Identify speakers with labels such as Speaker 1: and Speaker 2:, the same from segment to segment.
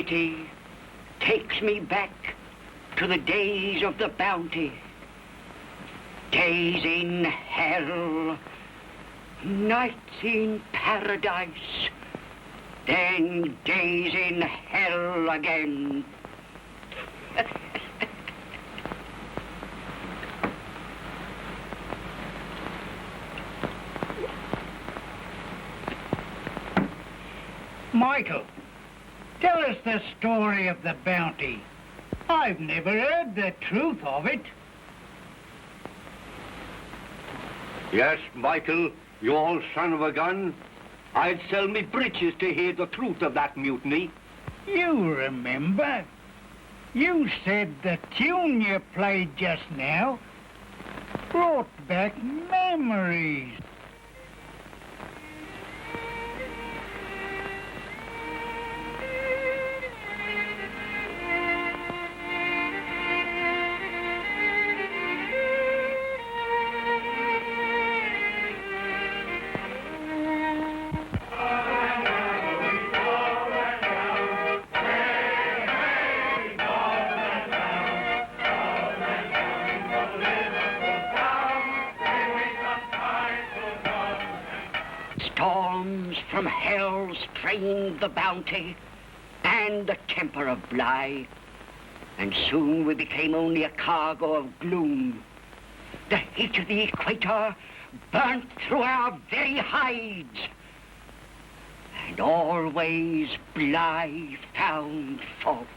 Speaker 1: pity takes me back to the days of the Bounty. Days in hell, nights in paradise, then days in hell again.
Speaker 2: Michael, tell us the story of the Bounty. I've never heard the truth of it.
Speaker 3: Yes, Michael, you old son of a gun. I'd sell me breeches to hear the truth of that mutiny.
Speaker 2: You remember? You said the tune you played just now brought back memories.
Speaker 1: Storms from hell strained the Bounty and the temper of Bligh, and soon we became only a cargo of gloom. The heat of the equator burnt through our very hides, and always Bligh found fault.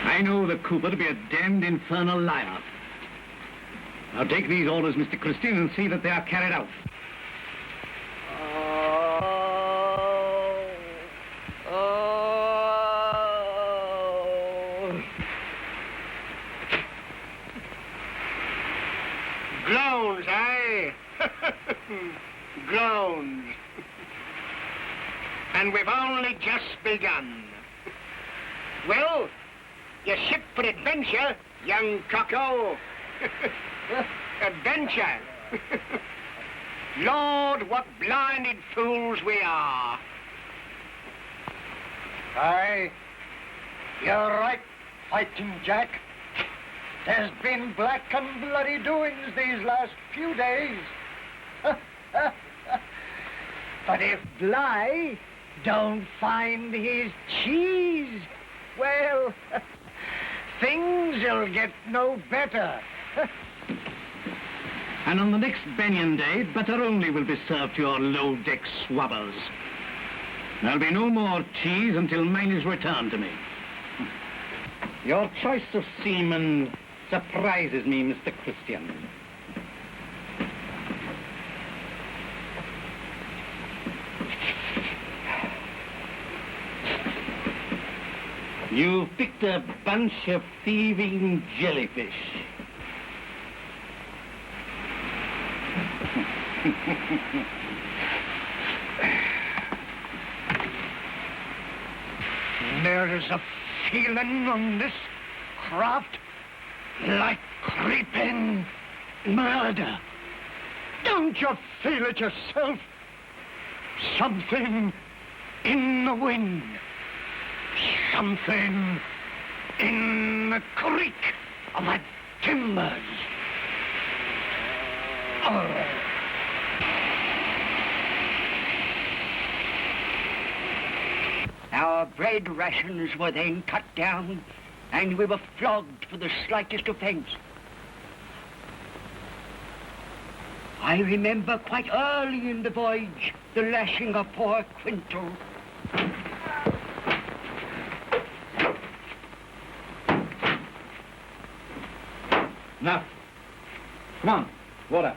Speaker 4: I know the Cooper to be a damned infernal liar. Now take these orders, Mr. Christian, and see that they are carried out.
Speaker 2: Groans, eh? Groans. And we've only just begun. Well, you're ship for adventure, young cocko. Adventure. Lord, what blinded fools we are. Aye, you're right, Fighting Jack. There's been black and bloody doings these last few days. But if Bligh don't find his cheese, well, things'll get no better.
Speaker 4: And on the next Banyan Day, better only will be served to your low-deck swabbers. There'll be no more cheese until Mayne is returned to me. Your choice of seamen surprises me, Mr. Christian. You've picked a bunch of thieving jellyfish.
Speaker 2: There is a feeling on this craft like creeping murder. Don't you feel it yourself? Something in the wind. Something in the creak of the timbers. Oh.
Speaker 1: Our bread rations were then cut down, and we were flogged for the slightest offense. I remember quite early in the voyage the lashing of poor Quintal.
Speaker 4: Now, come on, water.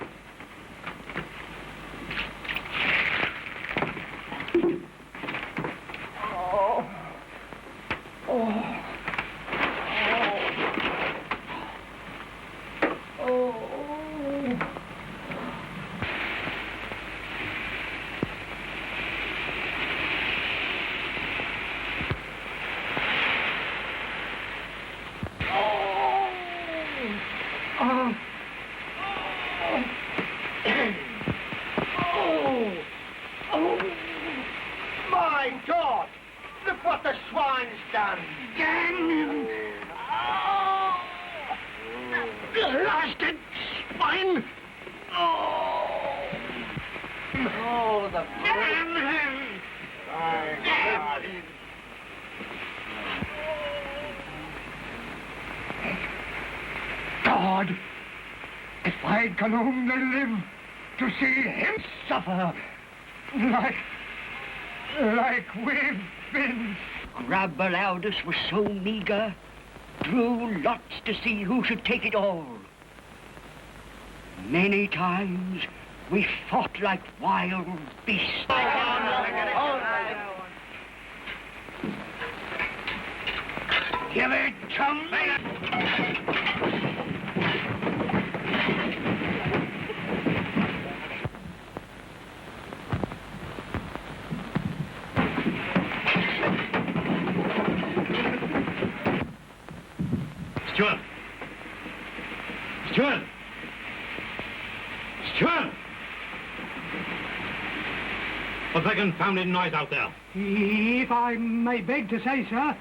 Speaker 2: Oh. Oh. My God! Look what the swine's done!
Speaker 4: Damn him! Oh! Blasted swine! Oh!
Speaker 2: Oh, the...
Speaker 4: Damn him! Damn him!
Speaker 2: God! If I can only live to see him suffer like we've been.
Speaker 1: Grub allowed us was so meager, drew lots to see who should take it all. Many times we fought like wild beasts.
Speaker 4: Give it to me! Stuart! Stuart! Stuart! What's that confounded noise out there?
Speaker 5: If I may beg to say, sir,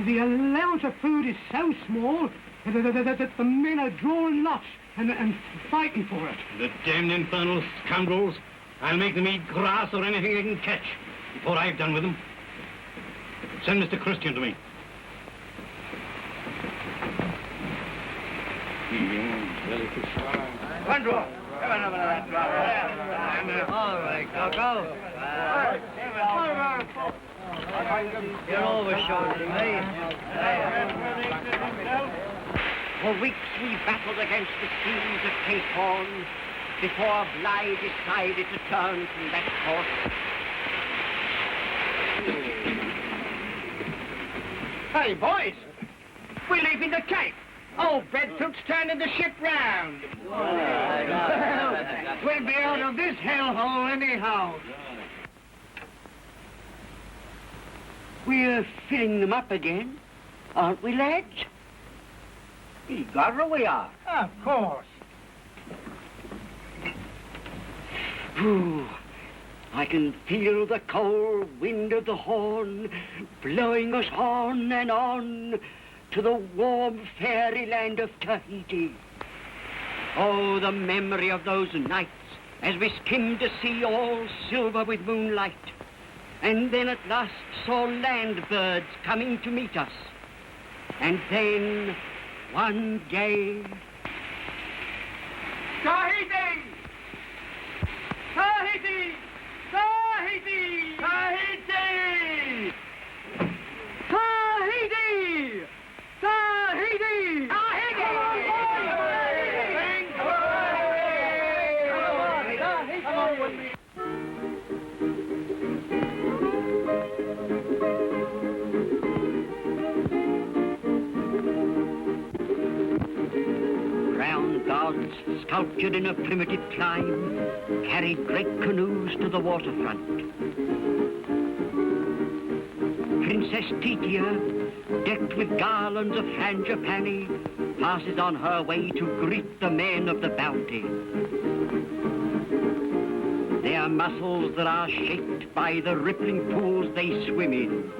Speaker 5: the allowance of food is so small that the men are drawing lots and fighting for it.
Speaker 4: The damned infernal scoundrels! I'll make them eat grass or anything they can catch before I've done with them. Send Mr. Christian to me.
Speaker 2: All right, Coco. You're always showing to me.
Speaker 1: For weeks we battled against the seas of Cape Horn before Bligh decided to turn from that course.
Speaker 2: Hey, boys, we're leaving the Cape. Oh, Bedford's turning the ship round. We'll be out of this hellhole anyhow.
Speaker 1: We're filling them up again, aren't we, lads?
Speaker 2: Begorra we are. Of course.
Speaker 1: Ooh, I can feel the cold wind of the Horn blowing us on and on to the warm fairyland of Tahiti. Oh, the memory of those nights as we skimmed the sea all silver with moonlight, and then at last saw land birds coming to meet us. And then, one day...
Speaker 2: Tahiti! Tahiti! Tahiti! Tahiti!
Speaker 5: Tahiti! Tahiti!
Speaker 1: Round gods sculptured in a primitive clime carried great canoes to the waterfront. Princess Titia, decked with garlands of frangipani, passes on her way to greet the men of the Bounty. Their muscles that are shaped by the rippling pools they swim in.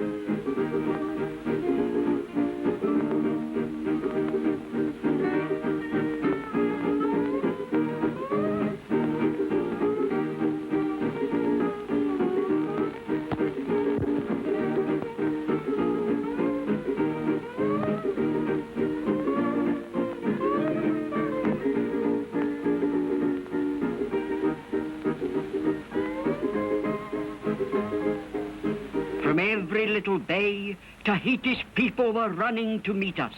Speaker 1: From every little bay, Tahiti's people were running to meet us.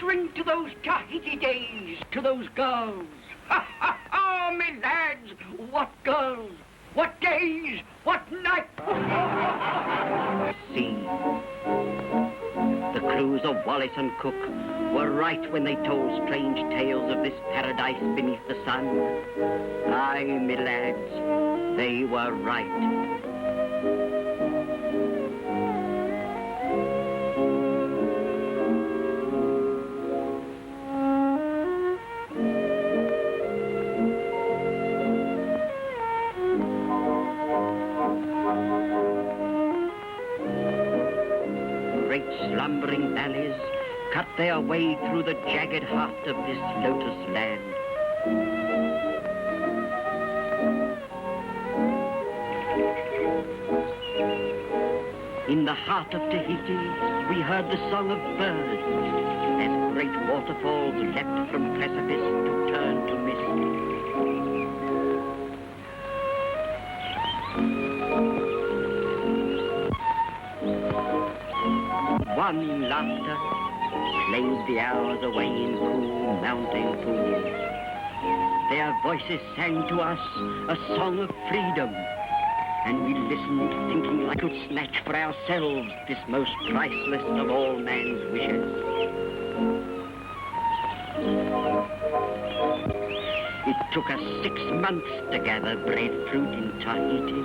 Speaker 1: drink to those Tahiti days, to those girls. Ha, ha, ha, me lads! What girls! What days! What nights! See, the crews of Wallace and Cook were right when they told strange tales of this paradise beneath the sun. Aye, me lads, they were right. Slumbering valleys cut their way through the jagged heart of this lotus land. In the heart of Tahiti, we heard the song of birds as great waterfalls leapt from precipice to turn to mist. One in laughter played the hours away in cool mountain pools. Their voices sang to us a song of freedom, and we listened thinking I could snatch for ourselves this most priceless of all man's wishes. It took us 6 months to gather breadfruit in Tahiti.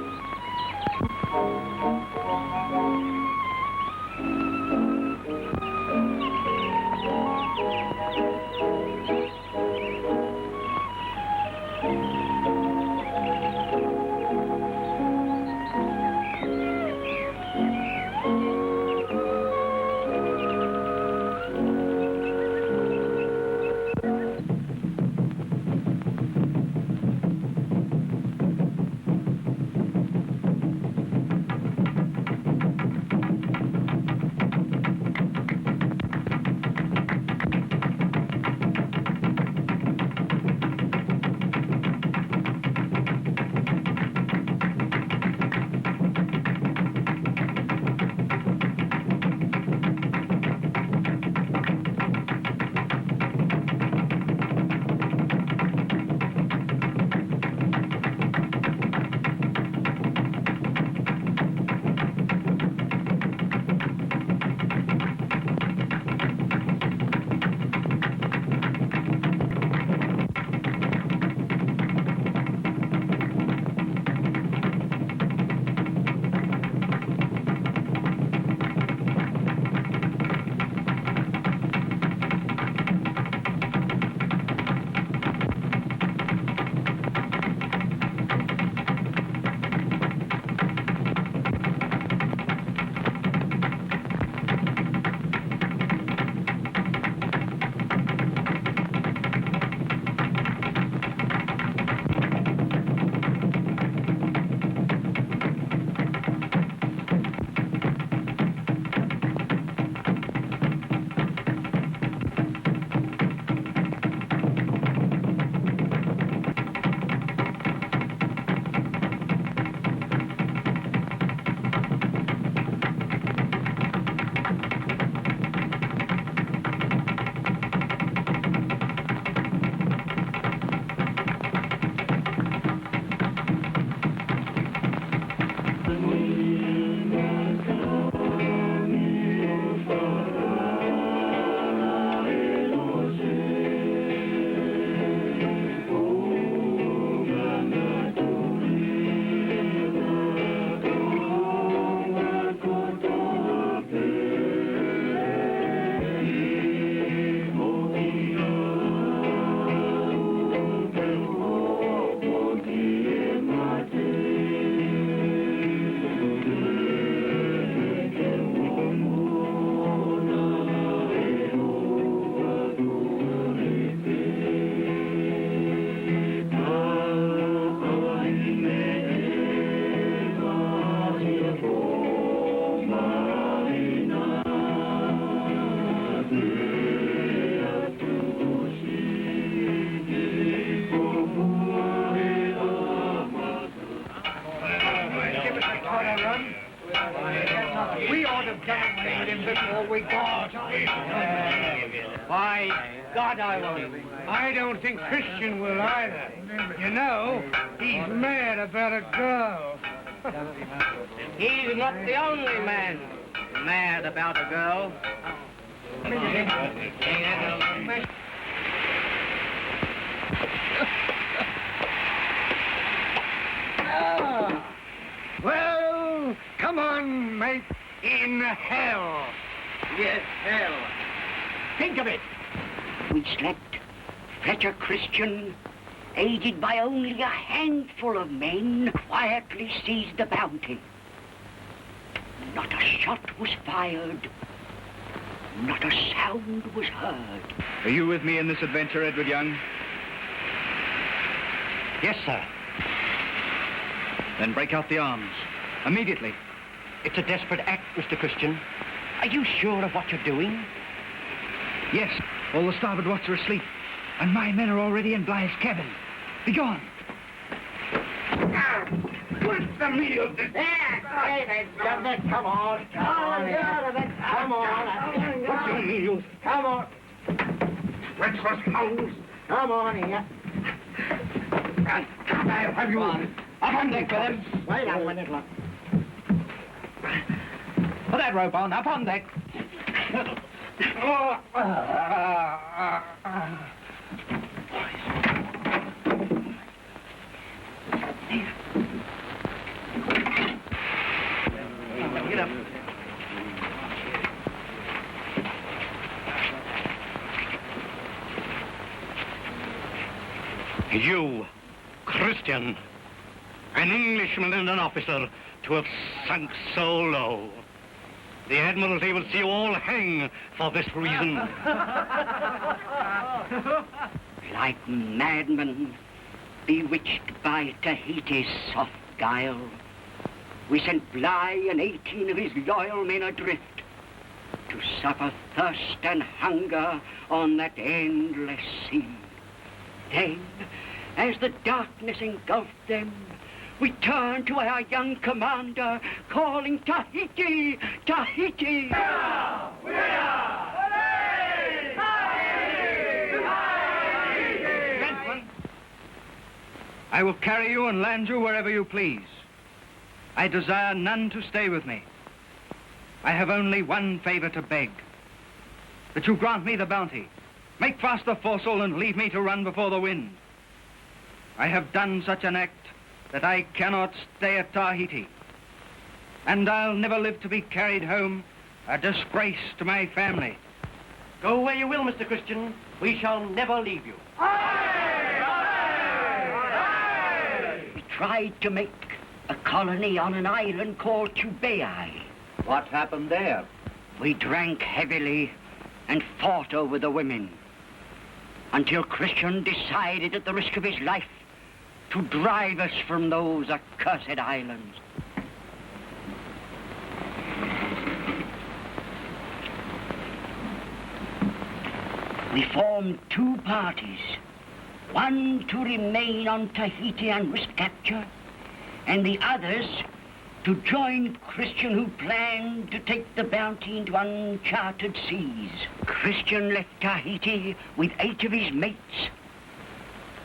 Speaker 2: We ought to have done away with him before we got.
Speaker 6: By God, I won't. I don't think Christian will either. You know, he's mad about a girl. He's not the only man mad about a girl.
Speaker 2: Well, come on, mate. In hell.
Speaker 6: Yes, hell.
Speaker 1: Think of it. We slept. Fletcher Christian, aided by only a handful of men, quietly seized the Bounty. Not a shot was fired. Not a sound was heard.
Speaker 7: Are you with me in this adventure, Edward Young?
Speaker 4: Yes, sir.
Speaker 7: Then break out the arms. Immediately.
Speaker 4: It's a desperate act, Mr. Christian. Are you sure of what you're doing?
Speaker 7: Yes, all the starboard watch are asleep. And my men are already in Bligh's cabin. Be gone.
Speaker 2: What's the meal? Come on. Come on. What's the meal? Come on. Breakfast house. Come on here. Have you up on deck with him? Wait a minute, look.
Speaker 4: Put that rope on, up on deck. Get up. You, Christian, an Englishman and an officer, to have sunk so low. The Admiralty will see you all hang for this reason.
Speaker 1: Like madmen, bewitched by Tahiti's soft guile, we sent Bligh and 18 of his loyal men adrift to suffer thirst and hunger on that endless sea. Then, as the darkness engulfed them, we turned to our young commander, calling, Tahiti! Tahiti!
Speaker 7: I will carry you and land you wherever you please. I desire none to stay with me. I have only one favor to beg. That you grant me the Bounty. Make fast the foresail and leave me to run before the wind. I have done such an act that I cannot stay at Tahiti. And I'll never live to be carried home, a disgrace to my family.
Speaker 4: Go where you will, Mr. Christian. We shall never leave you.
Speaker 1: We tried to make a colony on an island called Cubai.
Speaker 3: What happened there?
Speaker 1: We drank heavily and fought over the women until Christian decided at the risk of his life to drive us from those accursed islands. We formed two parties, one to remain on Tahiti and risk capture, and the others to join Christian, who planned to take the Bounty into uncharted seas. Christian left Tahiti with 8 of his mates,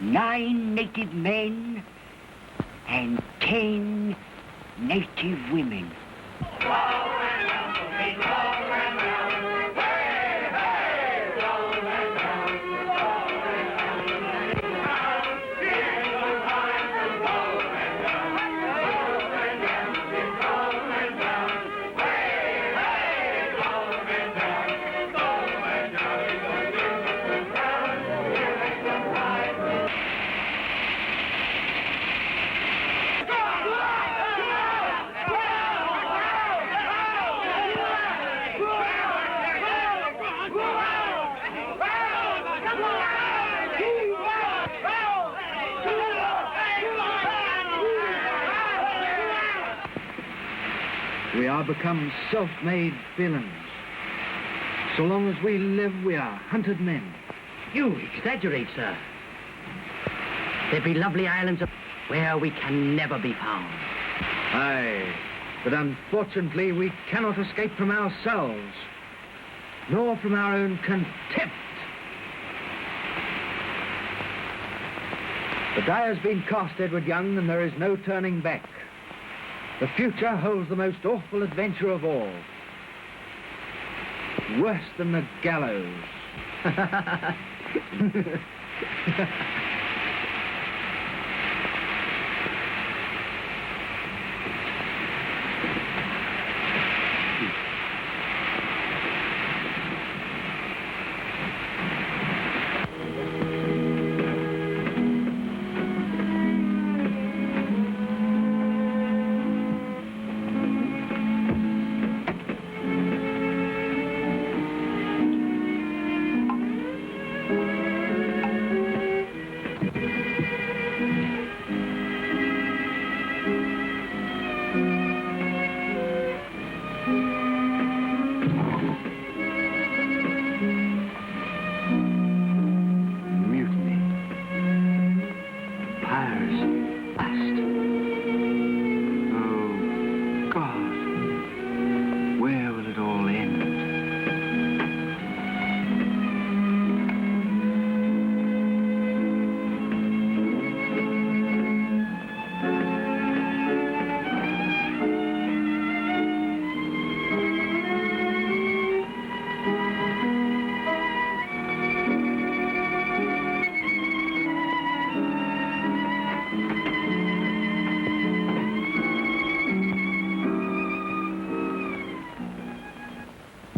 Speaker 1: 9 native men, and 10 native women.
Speaker 7: We are become self-made villains. So long as we live, we are hunted men.
Speaker 4: You exaggerate, sir. There be lovely islands where we can never be found.
Speaker 7: Aye,
Speaker 8: But unfortunately, we cannot escape from ourselves, nor from our own contempt. The die has been cast, Edward Young, and there is no turning back. The future holds the most awful adventure of all. Worse than the gallows.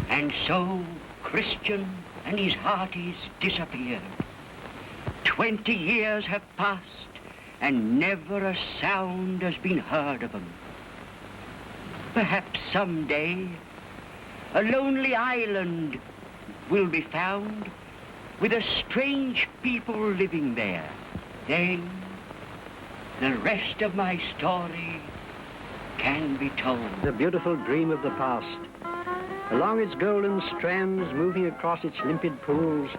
Speaker 1: And so Christian and his hearties disappeared. 20 years have passed, and never a sound has been heard of them. Perhaps someday a lonely island will be found with a strange people living there. Then the rest of my story can be told.
Speaker 9: The beautiful dream of the past. Along its golden strands, moving across its limpid pools,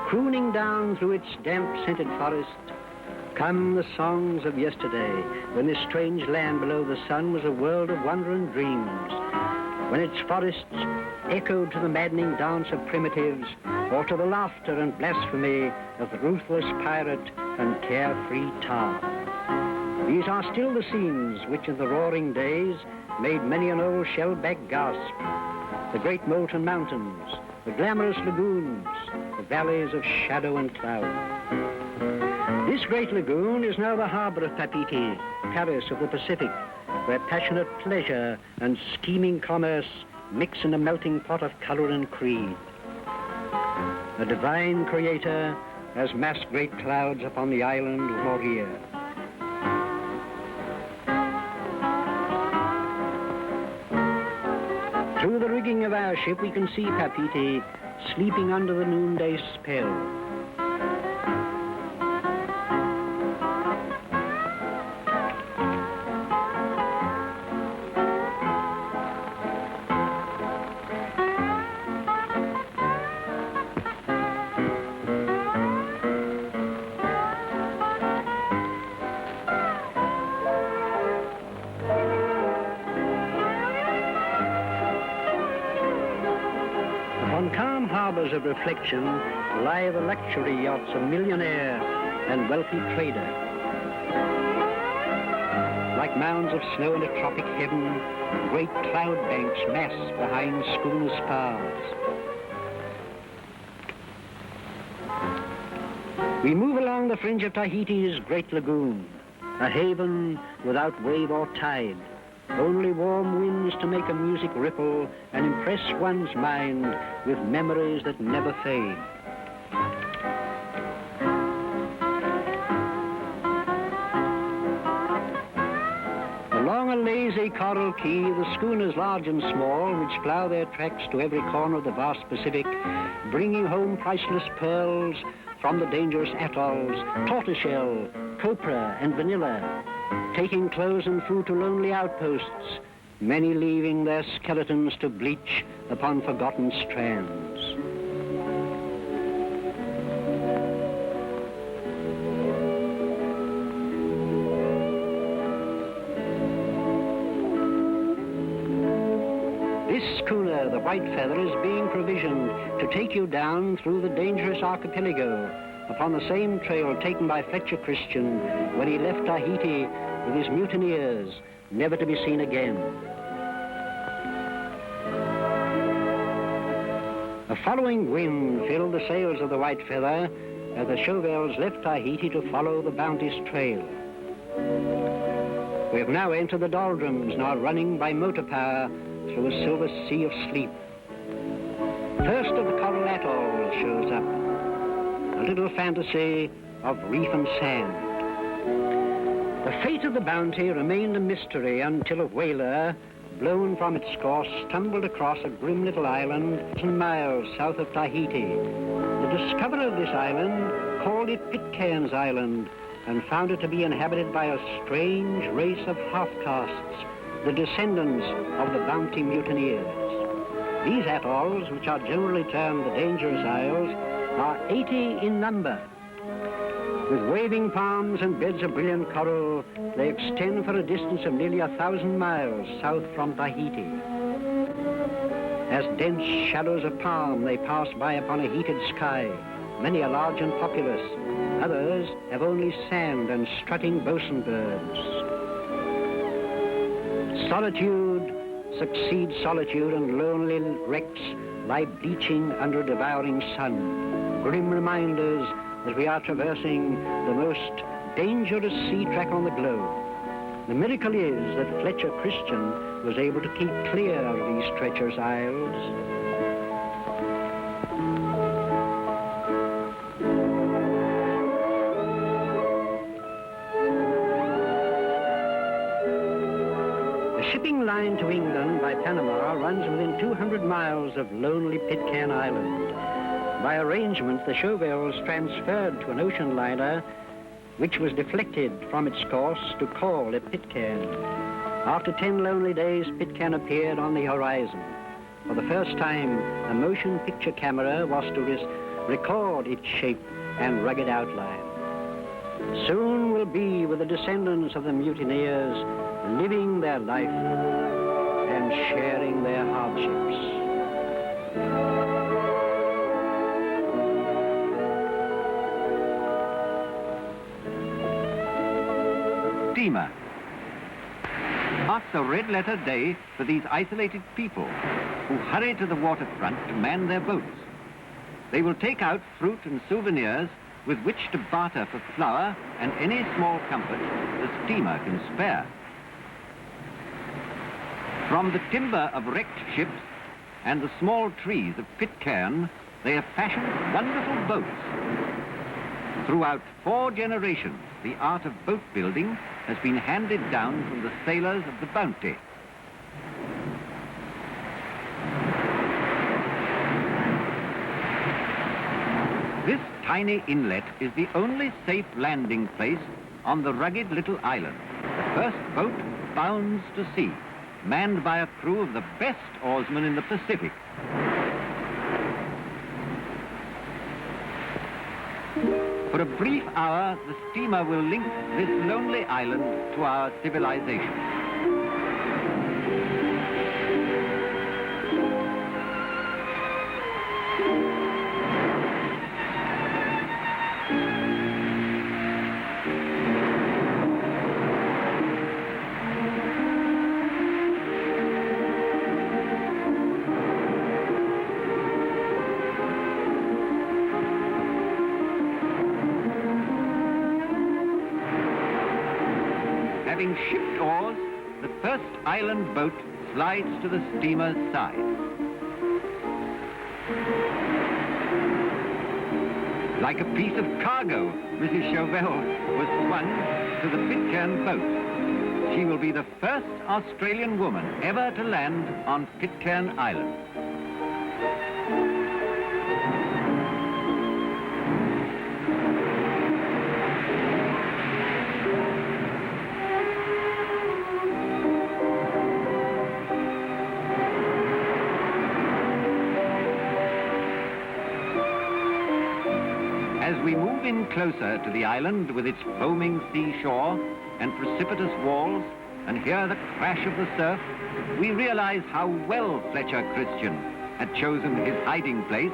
Speaker 9: crooning down through its damp, scented forest, come the songs of yesterday, when this strange land below the sun was a world of wonder and dreams, when its forests echoed to the maddening dance of primitives, or to the laughter and blasphemy of the ruthless pirate and carefree tar. These are still the scenes which in the roaring days made many an old shellback gasp. The great molten mountains, the glamorous lagoons, the valleys of shadow and cloud. This great lagoon is now the harbor of Papeete, Paris of the Pacific, where passionate pleasure and scheming commerce mix in a melting pot of color and creed. The divine creator has massed great clouds upon the island of Moria. Through the rigging of our ship, we can see Papeete sleeping under the noonday spell. Of reflection lie the luxury yachts of millionaire and wealthy trader. Like mounds of snow in a tropic heaven, great cloud banks mass behind schooner spars. We move along the fringe of Tahiti's great lagoon, a haven without wave or tide. Only warm winds to make a music ripple and impress one's mind with memories that never fade. Along a lazy coral quay, the schooners large and small, which plough their tracks to every corner of the vast Pacific, bringing home priceless pearls from the dangerous atolls, tortoiseshell, copra and vanilla, taking clothes and food to lonely outposts, many leaving their skeletons to bleach upon forgotten strands. the white feather is being provisioned to take you down through the dangerous archipelago upon the same trail taken by Fletcher Christian when he left Tahiti with his mutineers, never to be seen again. A following wind filled the sails of the white feather as the Chauvels left Tahiti to follow the Bounty's trail. We have now entered the doldrums, now running by motor power through a silver sea of sleep. First of the coral atoll shows up, a little fantasy of reef and sand. The fate of the Bounty remained a mystery until a whaler, blown from its course, stumbled across a grim little island 10 miles south of Tahiti. The discoverer of this island called it Pitcairn's Island and found it to be inhabited by a strange race of half-castes, the descendants of the Bounty mutineers. These atolls, which are generally termed the Dangerous Isles, are 80 in number. With waving palms and beds of brilliant coral, they extend for a distance of nearly 1,000 miles south from Tahiti. As dense shadows of palm, they pass by upon a heated sky. Many are large and populous. Others have only sand and strutting bosun birds. Solitude succeeds solitude, and lonely wrecks lie bleaching under a devouring sun, grim reminders that we are traversing the most dangerous sea track on the globe. The miracle is that Fletcher Christian was able to keep clear of these treacherous isles. The shipping line to England by Panama runs within 200 miles of lonely Pitcairn Island. By arrangement, the Chauvels transferred to an ocean liner which was deflected from its course to call at Pitcairn. After 10 lonely days, Pitcairn appeared on the horizon. For the first time, a motion picture camera was to record its shape and rugged outline. Soon we'll be with the descendants of the mutineers, living their life and sharing their hardships.
Speaker 10: Steamer. Marks a red-letter day for these isolated people who hurry to the waterfront to man their boats. They will take out fruit and souvenirs with which to barter for flour and any small comfort the steamer can spare. From the timber of wrecked ships and the small trees of Pitcairn, they have fashioned wonderful boats. Throughout 4 generations, the art of boat building has been handed down from the sailors of the Bounty. This tiny inlet is the only safe landing place on the rugged little island. The first boat bounds to sea, manned by a crew of the best oarsmen in the Pacific. For a brief hour, the steamer will link this lonely island to our civilization. Having shipped oars, the first island boat slides to the steamer's side. Like a piece of cargo, Mrs. Chauvel was swung to the Pitcairn boat. She will be the first Australian woman ever to land on Pitcairn Island. As we move in closer to the island with its foaming seashore and precipitous walls, and hear the crash of the surf, we realize how well Fletcher Christian had chosen his hiding place.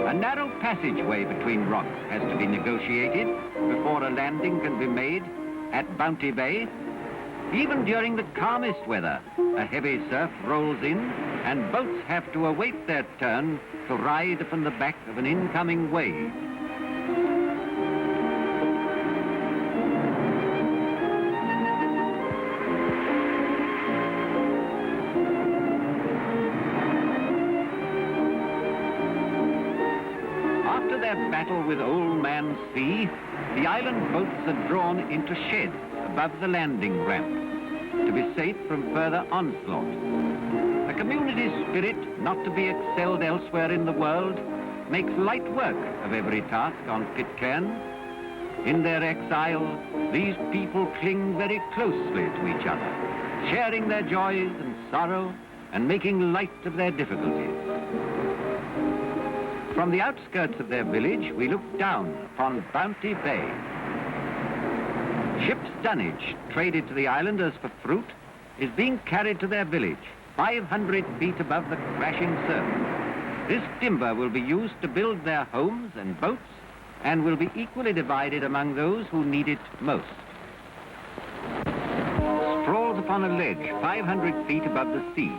Speaker 10: A narrow passageway between rocks has to be negotiated before a landing can be made at Bounty Bay. Even during the calmest weather, a heavy surf rolls in and boats have to await their turn to ride upon the back of an incoming wave. After their battle with Old Man Sea, the island boats are drawn into sheds above the landing ramp to be safe from further onslaught. The community spirit, not to be excelled elsewhere in the world, makes light work of every task on Pitcairn. In their exile, these people cling very closely to each other, sharing their joys and sorrow and making light of their difficulties. From the outskirts of their village, we look down upon Bounty Bay. Ship's dunnage, traded to the islanders for fruit, is being carried to their village, 500 feet above the crashing surf. This timber will be used to build their homes and boats, and will be equally divided among those who need it most. Sprawled upon a ledge 500 feet above the sea,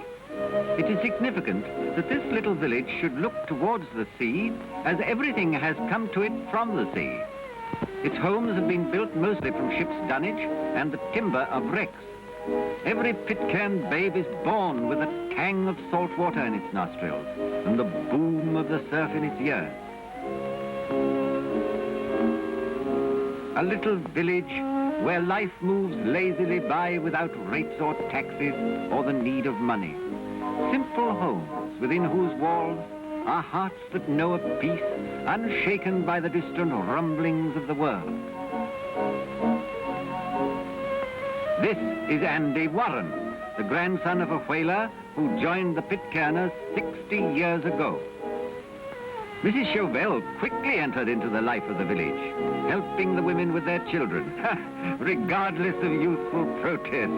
Speaker 10: it is significant that this little village should look towards the sea, as everything has come to it from the sea. Its homes have been built mostly from ship's dunnage and the timber of wrecks. Every Pitcairn babe is born with a tang of salt water in its nostrils and the boom of the surf in its ears. A little village where life moves lazily by without rates or taxes or the need of money. Simple homes within whose walls are hearts that know a peace unshaken by the distant rumblings of the world. This is Andy Warren, the grandson of a whaler who joined the Pitcairners 60 years ago. Mrs. Chauvel quickly entered into the life of the village, helping the women with their children, regardless of youthful protest.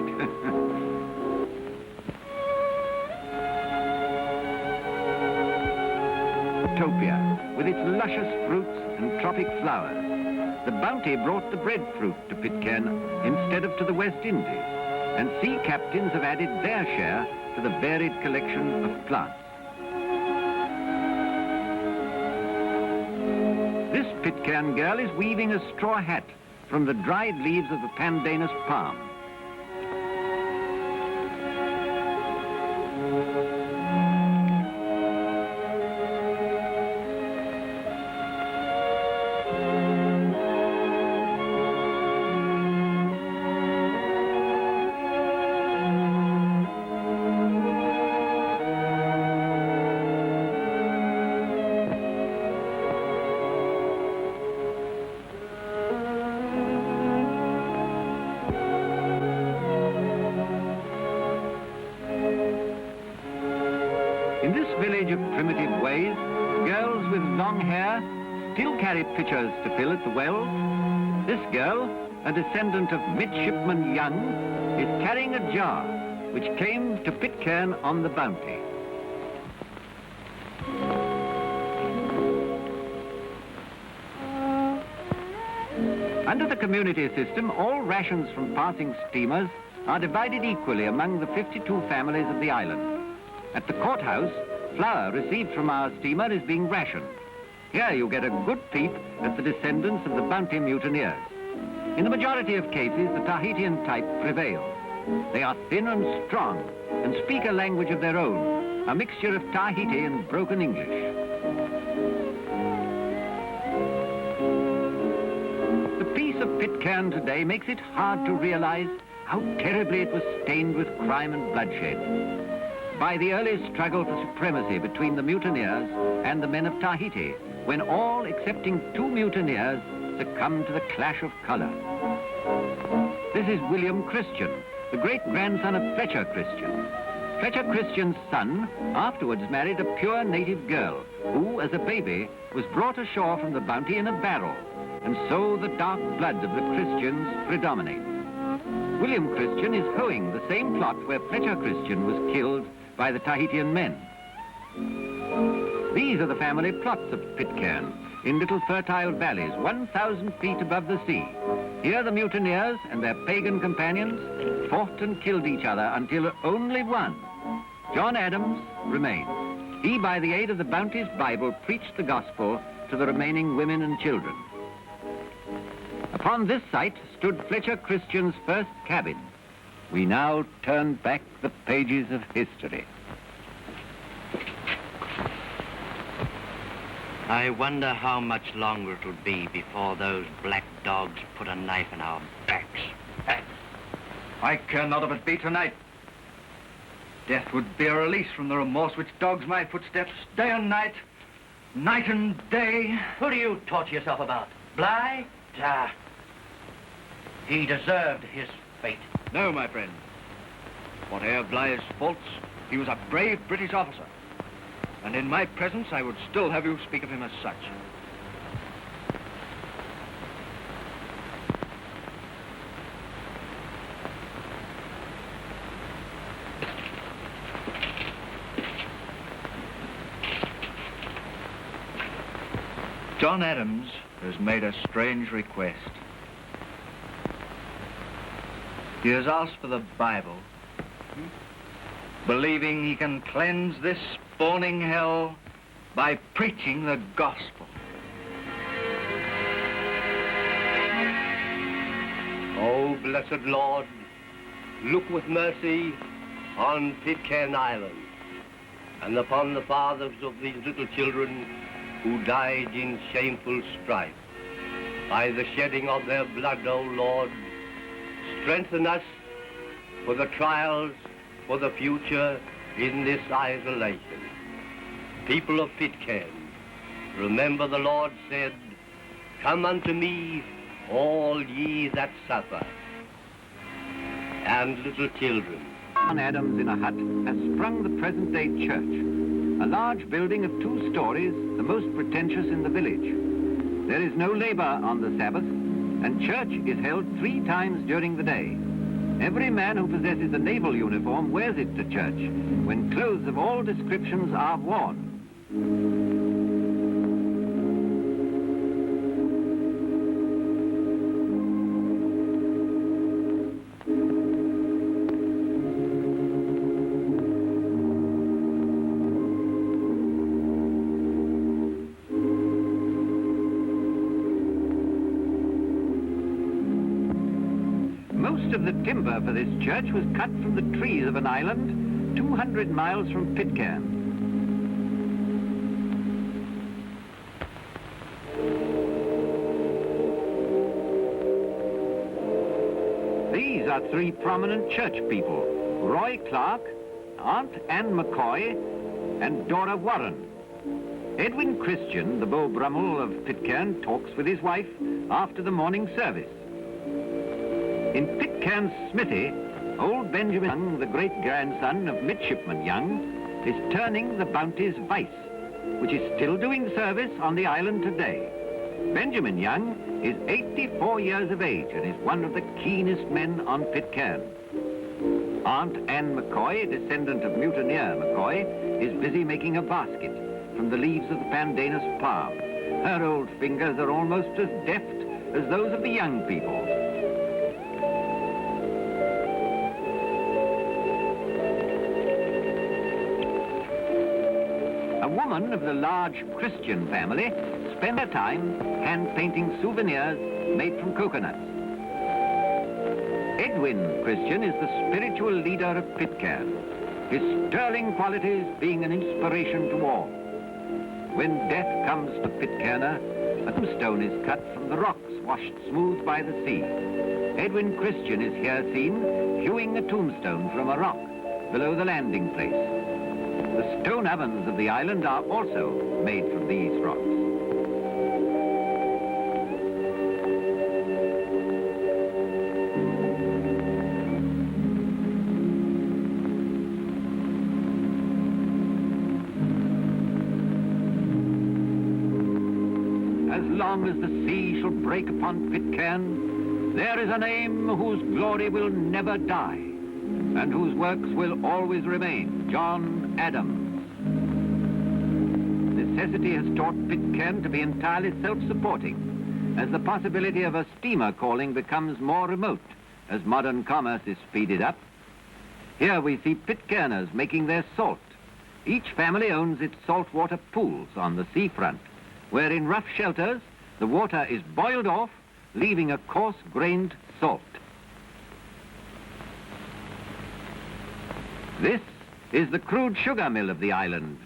Speaker 10: Utopia, with its luscious fruits and tropic flowers. The Bounty brought the breadfruit to Pitcairn instead of to the West Indies, and sea captains have added their share to the varied collection of plants. This Pitcairn girl is weaving a straw hat from the dried leaves of the pandanus palm. In this village of primitive ways, girls with long hair still carry pitchers to fill at the wells. This girl, a descendant of Midshipman Young, is carrying a jar which came to Pitcairn on the Bounty. Under the community system, all rations from passing steamers are divided equally among the 52 families of the island. At the courthouse, flour received from our steamer is being rationed. Here you get a good peep at the descendants of the Bounty mutineers. In the majority of cases, the Tahitian type prevails. They are thin and strong and speak a language of their own, a mixture of Tahiti and broken English. The peace of Pitcairn today makes it hard to realize how terribly it was stained with crime and bloodshed. By the early struggle for supremacy between the mutineers and the men of Tahiti, when all excepting 2 mutineers succumbed to the clash of colour. This is William Christian, the great-grandson of Fletcher Christian. Fletcher Christian's son afterwards married a pure native girl who, as a baby, was brought ashore from the Bounty in a barrel and so the dark blood of the Christians predominates. William Christian is hoeing the same plot where Fletcher Christian was killed by the Tahitian men. These are the family plots of Pitcairn, in little fertile valleys 1,000 feet above the sea. Here the mutineers and their pagan companions fought and killed each other until only one, John Adams, remained. He, by the aid of the Bounty's Bible, preached the gospel to the remaining women and children. Upon this site stood Fletcher Christian's first cabin. We now turn back the pages of history.
Speaker 11: I wonder how much longer it'll be before those black dogs put a knife in our backs.
Speaker 7: I care not if it be tonight. Death would be a release from the remorse which dogs my footsteps day and night and day.
Speaker 11: Who do you torture yourself about? Bligh? Ah, he deserved his fate.
Speaker 7: No, my friend. Whate'er Bligh's faults, he was a brave British officer. And in my presence, I would still have you speak of him as such. John Adams has made a strange request. He has asked for the Bible, believing he can cleanse this spawning hell by preaching the gospel.
Speaker 3: Oh, blessed Lord, look with mercy on Pitcairn Island and upon the fathers of these little children who died in shameful strife. By the shedding of their blood, O Lord, strengthen us for the trials, for the future in this isolation. People of Pitcairn, remember the Lord said, "Come unto me, all ye that suffer." And little children.
Speaker 10: John Adams in a hut has sprung the present-day church, a large building of 2 stories, the most pretentious in the village. There is no labor on the Sabbath, and church is held 3 times during the day. Every man who possesses a naval uniform wears it to church, when clothes of all descriptions are worn. Most of the timber for this church was cut from the trees of an island 200 miles from Pitcairn. These are 3 prominent church people: Roy Clark, Aunt Anne McCoy, and Dora Warren. Edwin Christian, the Beau Brummel of Pitcairn, talks with his wife after the morning service. In Pitcairn's smithy, old Benjamin Young, the great-grandson of Midshipman Young, is turning the Bounty's vice, which is still doing service on the island today. Benjamin Young is 84 years of age and is one of the keenest men on Pitcairn. Aunt Anne McCoy, descendant of mutineer McCoy, is busy making a basket from the leaves of the pandanus palm. Her old fingers are almost as deft as those of the young people. A woman of the large Christian family spent her time hand-painting souvenirs made from coconuts. Edwin Christian is the spiritual leader of Pitcairn, his sterling qualities being an inspiration to all. When death comes to Pitcairner, a tombstone is cut from the rocks washed smooth by the sea. Edwin Christian is here seen hewing a tombstone from a rock below the landing place. The stone ovens of the island are also made from these rocks. As long long as the sea shall break upon Pitcairn, there is a name whose glory will never die, and whose works will always remain, John Adams. Necessity has taught Pitcairn to be entirely self-supporting, as the possibility of a steamer calling becomes more remote as modern commerce is speeded up. Here we see Pitcairners making their salt. Each family owns its saltwater pools on the seafront, where in rough shelters the water is boiled off, leaving a coarse-grained salt. This is the crude sugar mill of the island,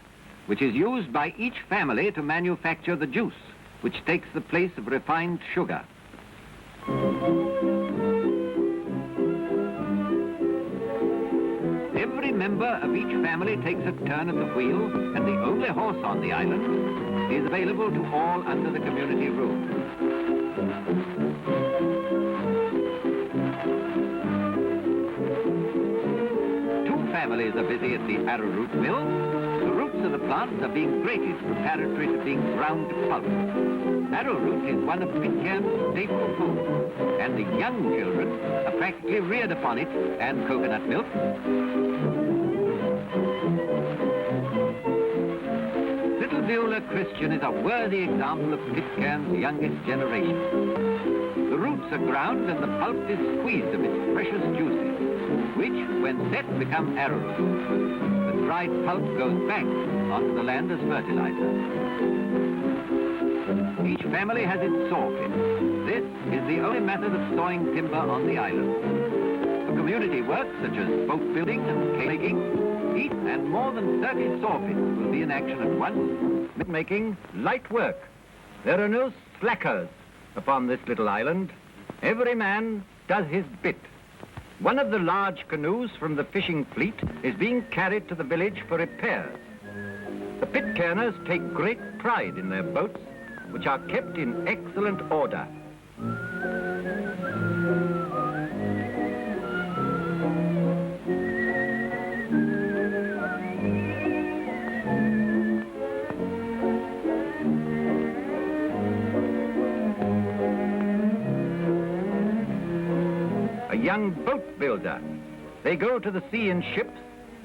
Speaker 10: which is used by each family to manufacture the juice, which takes the place of refined sugar. Every member of each family takes a turn at the wheel, and the only horse on the island is available to all under the community roof. Two families are busy at the arrowroot mill. The roots of the plants are being grated preparatory to being ground to pulp. Arrowroot is one of Pitcairn's staple foods, and the young children are practically reared upon it and coconut milk. Little Beulah Christian is a worthy example of Pitcairn's youngest generation. The roots are ground and the pulp is squeezed of its precious juices, which, when set, become arrowroot. The dried pulp goes back onto the land as fertilizer. Each family has its saw pit. This is the only method of sawing timber on the island. For community work, such as boat building and cake making, each and more than 30 saw pits will be in action at once.
Speaker 8: Making light work. There are no slackers upon this little island. Every man does his bit. One of the large canoes from the fishing fleet is being carried to the village for repairs. The Pitcairners take great pride in their boats, which are kept in excellent order. A young boat builder. They go to the sea in ships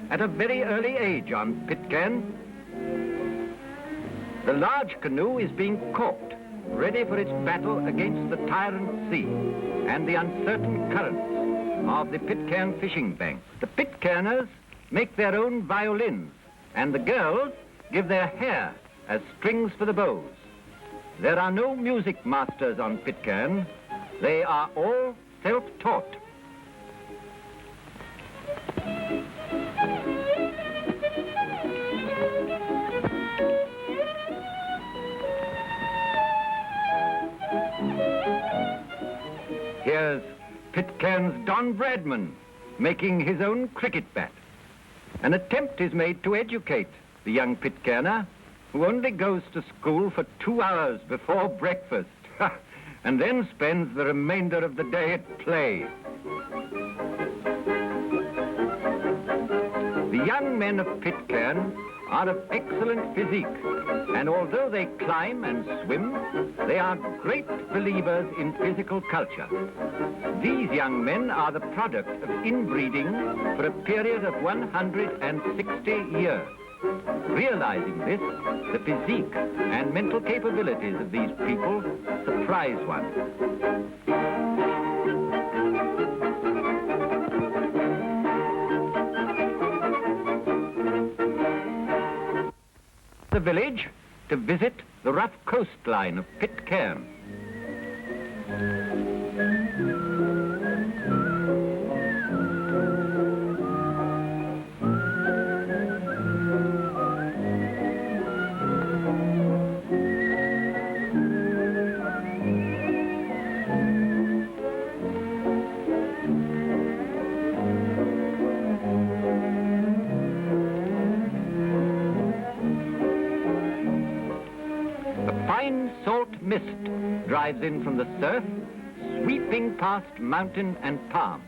Speaker 8: at a very early age on Pitcairn. The large canoe is being caulked, ready for its battle against the tyrant sea and the uncertain currents of the Pitcairn fishing banks. The Pitcairners make their own violins, and the girls give their hair as strings for the bows. There are no music masters on Pitcairn. They are all self-taught. Here's Pitcairn's Don Bradman making his own cricket bat. An attempt is made to educate the young Pitcairner, who only goes to school for 2 hours before breakfast, and then spends the remainder of the day at play. The young men of Pitcairn are of excellent physique, and although they climb and swim, they are great believers in physical culture. These young men are the product of inbreeding for a period of 160 years. Realizing this, the physique and mental capabilities of these people surprise one. The village to visit the rough coastline of Pitcairn. Mist drives in from the surf, sweeping past mountain and palm.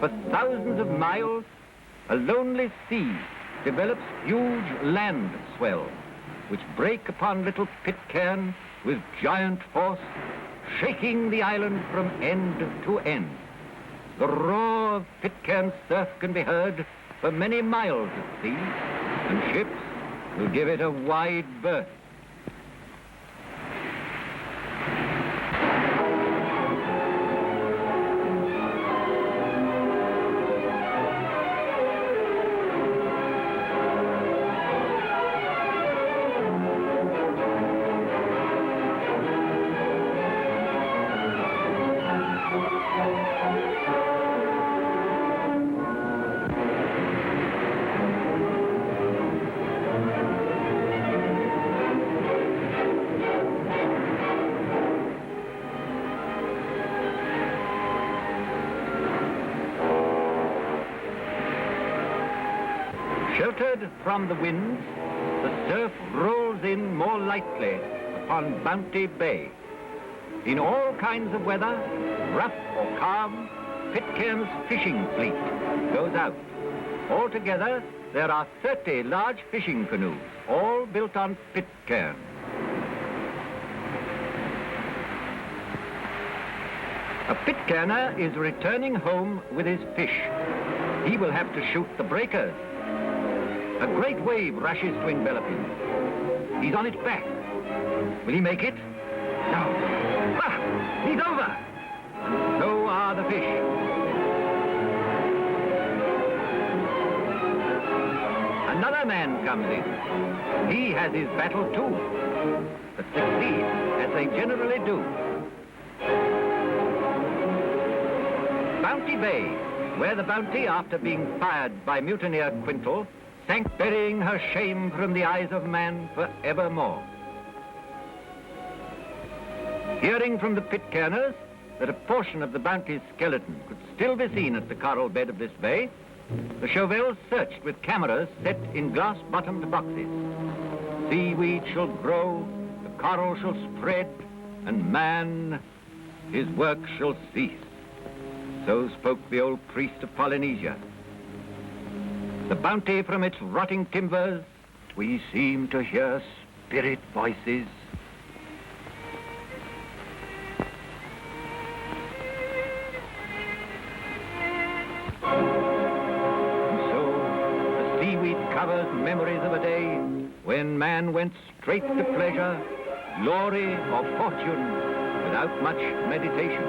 Speaker 8: For thousands of miles, a lonely sea develops huge land swell, which break upon little Pitcairn with giant force, shaking the island from end to end. The roar of Pitcairn's surf can be heard for many miles at sea, and ships will give it a wide berth. Sheltered from the winds, the surf rolls in more lightly upon Bounty Bay. In all kinds of weather, rough or calm, Pitcairn's fishing fleet goes out. Altogether, there are 30 large fishing canoes, all built on Pitcairn. A Pitcairner is returning home with his fish. He will have to shoot the breakers. A great wave rushes to envelop him. He's on its back. Will he make it? No. Ah! He's over! And so are the fish. Another man comes in. He has his battle too, but succeeds, as they generally do. Bounty Bay, where the Bounty, after being fired by mutineer Quintal, sank, burying her shame from the eyes of man for evermore. Hearing from the Pitcairners that a portion of the Bounty's skeleton could still be seen at the coral bed of this bay, the Chauvels searched with cameras set in glass-bottomed boxes. Seaweed shall grow, the coral shall spread, and man, his work shall cease. So spoke the old priest of Polynesia. The Bounty, from its rotting timbers, we seem to hear spirit voices. And so, the seaweed covers memories of a day when man went straight to pleasure, glory, or fortune without much meditation.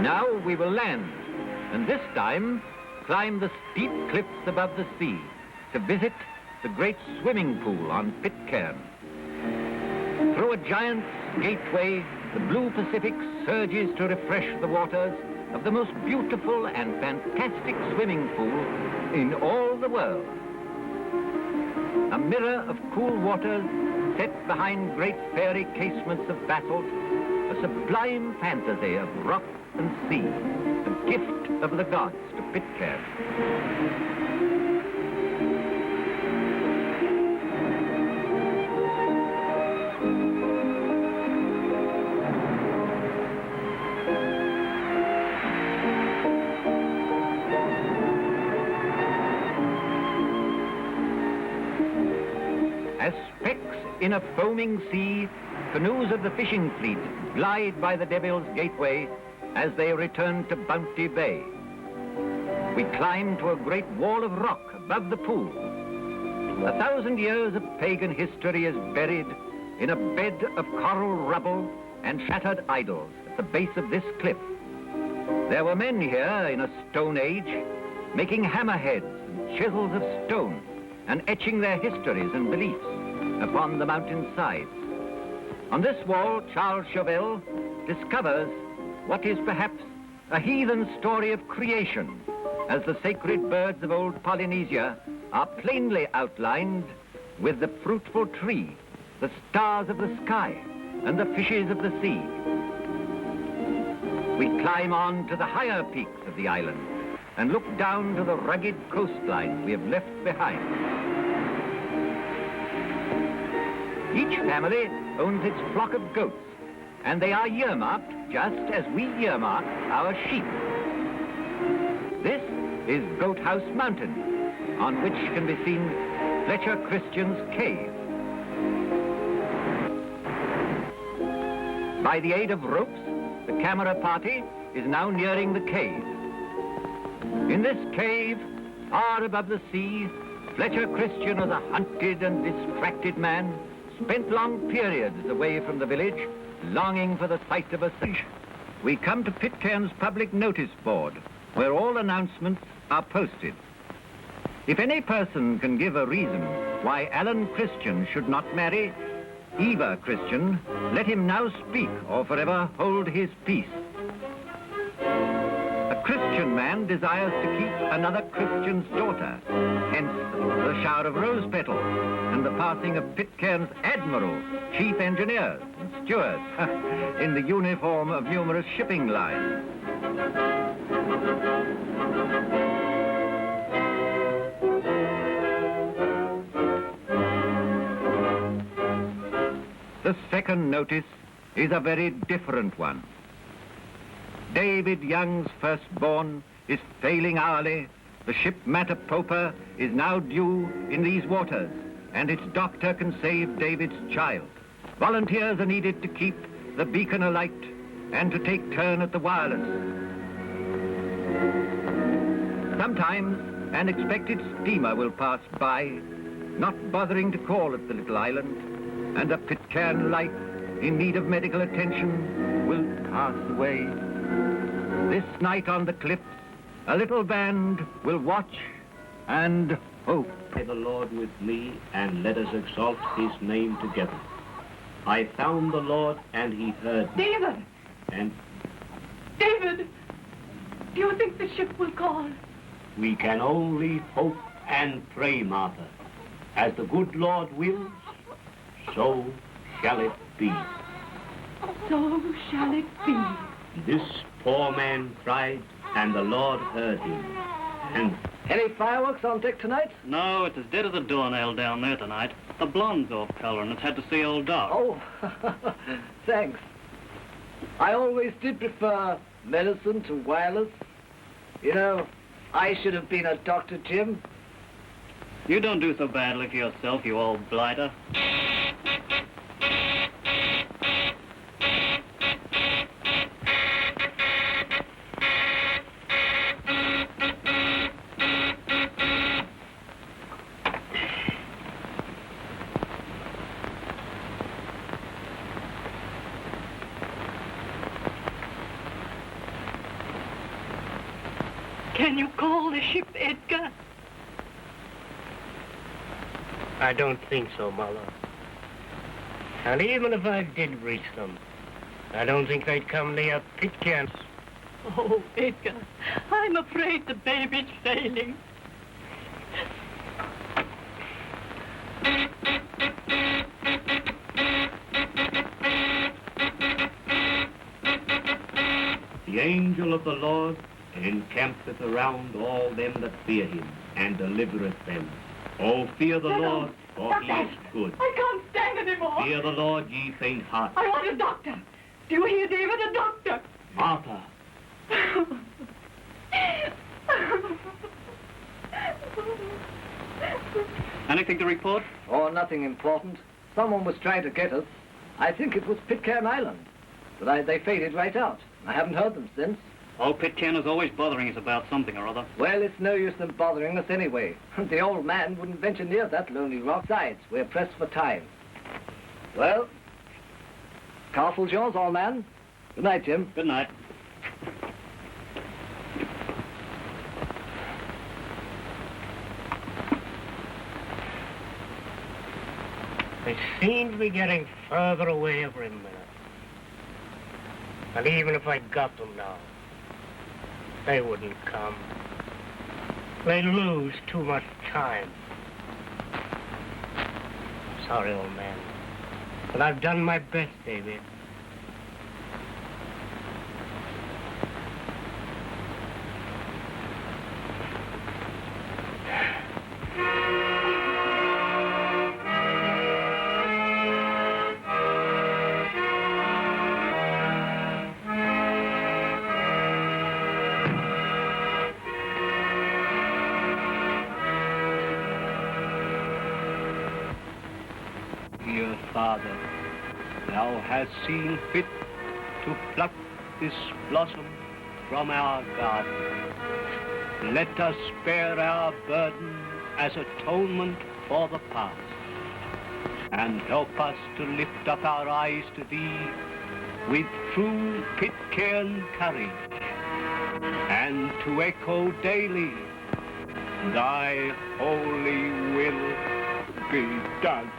Speaker 8: Now we will land, and this time climb the steep cliffs above the sea to visit the great swimming pool on Pitcairn. Through a giant gateway, the blue Pacific surges to refresh the waters of the most beautiful and fantastic swimming pool in all the world. A mirror of cool waters set behind great fairy casements of basalt, a sublime fantasy of rock and sea, a gift of the gods to Pitcairn. As specks in a foaming sea, canoes of the fishing fleet glide by the Devil's Gateway as they return to Bounty Bay. We climb to a great wall of rock above the pool. 1,000 years of pagan history is buried in a bed of coral rubble and shattered idols at the base of this cliff. There were men here in a stone age, making hammerheads and chisels of stone and etching their histories and beliefs upon the mountain sides. On this wall, Charles Chauvel discovers what is perhaps a heathen story of creation, as the sacred birds of old Polynesia are plainly outlined with the fruitful tree, the stars of the sky, and the fishes of the sea. We climb on to the higher peaks of the island and look down to the rugged coastlines we have left behind. Each family owns its flock of goats, and they are earmarked just as we earmark our sheep. This is Goat House Mountain, on which can be seen Fletcher Christian's cave. By the aid of ropes, the camera party is now nearing the cave. In this cave, far above the sea, Fletcher Christian, as a hunted and distracted man, spent long periods away from the village, longing for the sight of a fish. We come to Pitcairn's public notice board, where all announcements are posted. If any person can give a reason why Alan Christian should not marry Eva Christian, let him now speak or forever hold his peace. A Christian man desires to keep another Christian's daughter, hence the shower of rose petals and the passing of Pitcairn's admiral, chief engineers and stewards in the uniform of numerous shipping lines. The second notice is a very different one. David Young's firstborn is failing hourly. The ship Matapopa is now due in these waters, and its doctor can save David's child. Volunteers are needed to keep the beacon alight and to take turn at the wireless. Sometimes an expected steamer will pass by, not bothering to call at the little island, and a Pitcairn life in need of medical attention will pass away. This night on the cliffs, a little band will watch and hope.
Speaker 12: May the Lord with me, and let us exalt his name together. I found the Lord, and he heard me.
Speaker 13: David!
Speaker 12: And
Speaker 13: David! Do you think the ship will call?
Speaker 12: we can only hope and pray, Martha. As the good Lord wills, so shall it be.
Speaker 13: So shall it be.
Speaker 12: This poor man cried, and the Lord heard him. And
Speaker 14: any fireworks on deck tonight?
Speaker 15: No, it's as dead as a doornail down there tonight. The blonde's off colour and it's had to see old Doc.
Speaker 14: Oh, thanks. I always did prefer medicine to wireless. You know, I should have been a doctor, Jim.
Speaker 15: You don't do so badly for yourself, you old blighter.
Speaker 13: Can you call the ship, Edgar?
Speaker 11: I don't think so, Mother. And even if I did reach them, I don't think they'd come near Pitcairn.
Speaker 13: Oh, Edgar, I'm afraid the baby's failing.
Speaker 12: the angel of the Lord encampeth around all them that fear him, and delivereth them. Oh, fear the Lord, for he is good.
Speaker 13: I can't stand anymore.
Speaker 12: Fear the Lord, ye faint hearts.
Speaker 13: I want a doctor. Do you hear, David? A doctor.
Speaker 12: Martha.
Speaker 15: Anything to report?
Speaker 14: Oh, nothing important. Someone was trying to get us. I think it was Pitcairn Island. But they faded right out. I haven't heard them since.
Speaker 15: Oh, Pitcairn is always bothering us about something or other.
Speaker 14: Well, it's no use them bothering us anyway. The old man wouldn't venture near that lonely rock. Besides, we're pressed for time. Well, castle's yours, old man. Good night, Jim.
Speaker 15: Good night.
Speaker 11: They seem to be getting further away every minute. And even if I got them now, they wouldn't come. They'd lose too much time. Sorry, old man. But I've done my best, David.
Speaker 3: Dear Father, thou hast seen fit to pluck this blossom from our garden. Let us bear our burden as atonement for the past, and help us to lift up our eyes to thee with true Pitcairn courage, and to echo daily, thy holy will be done.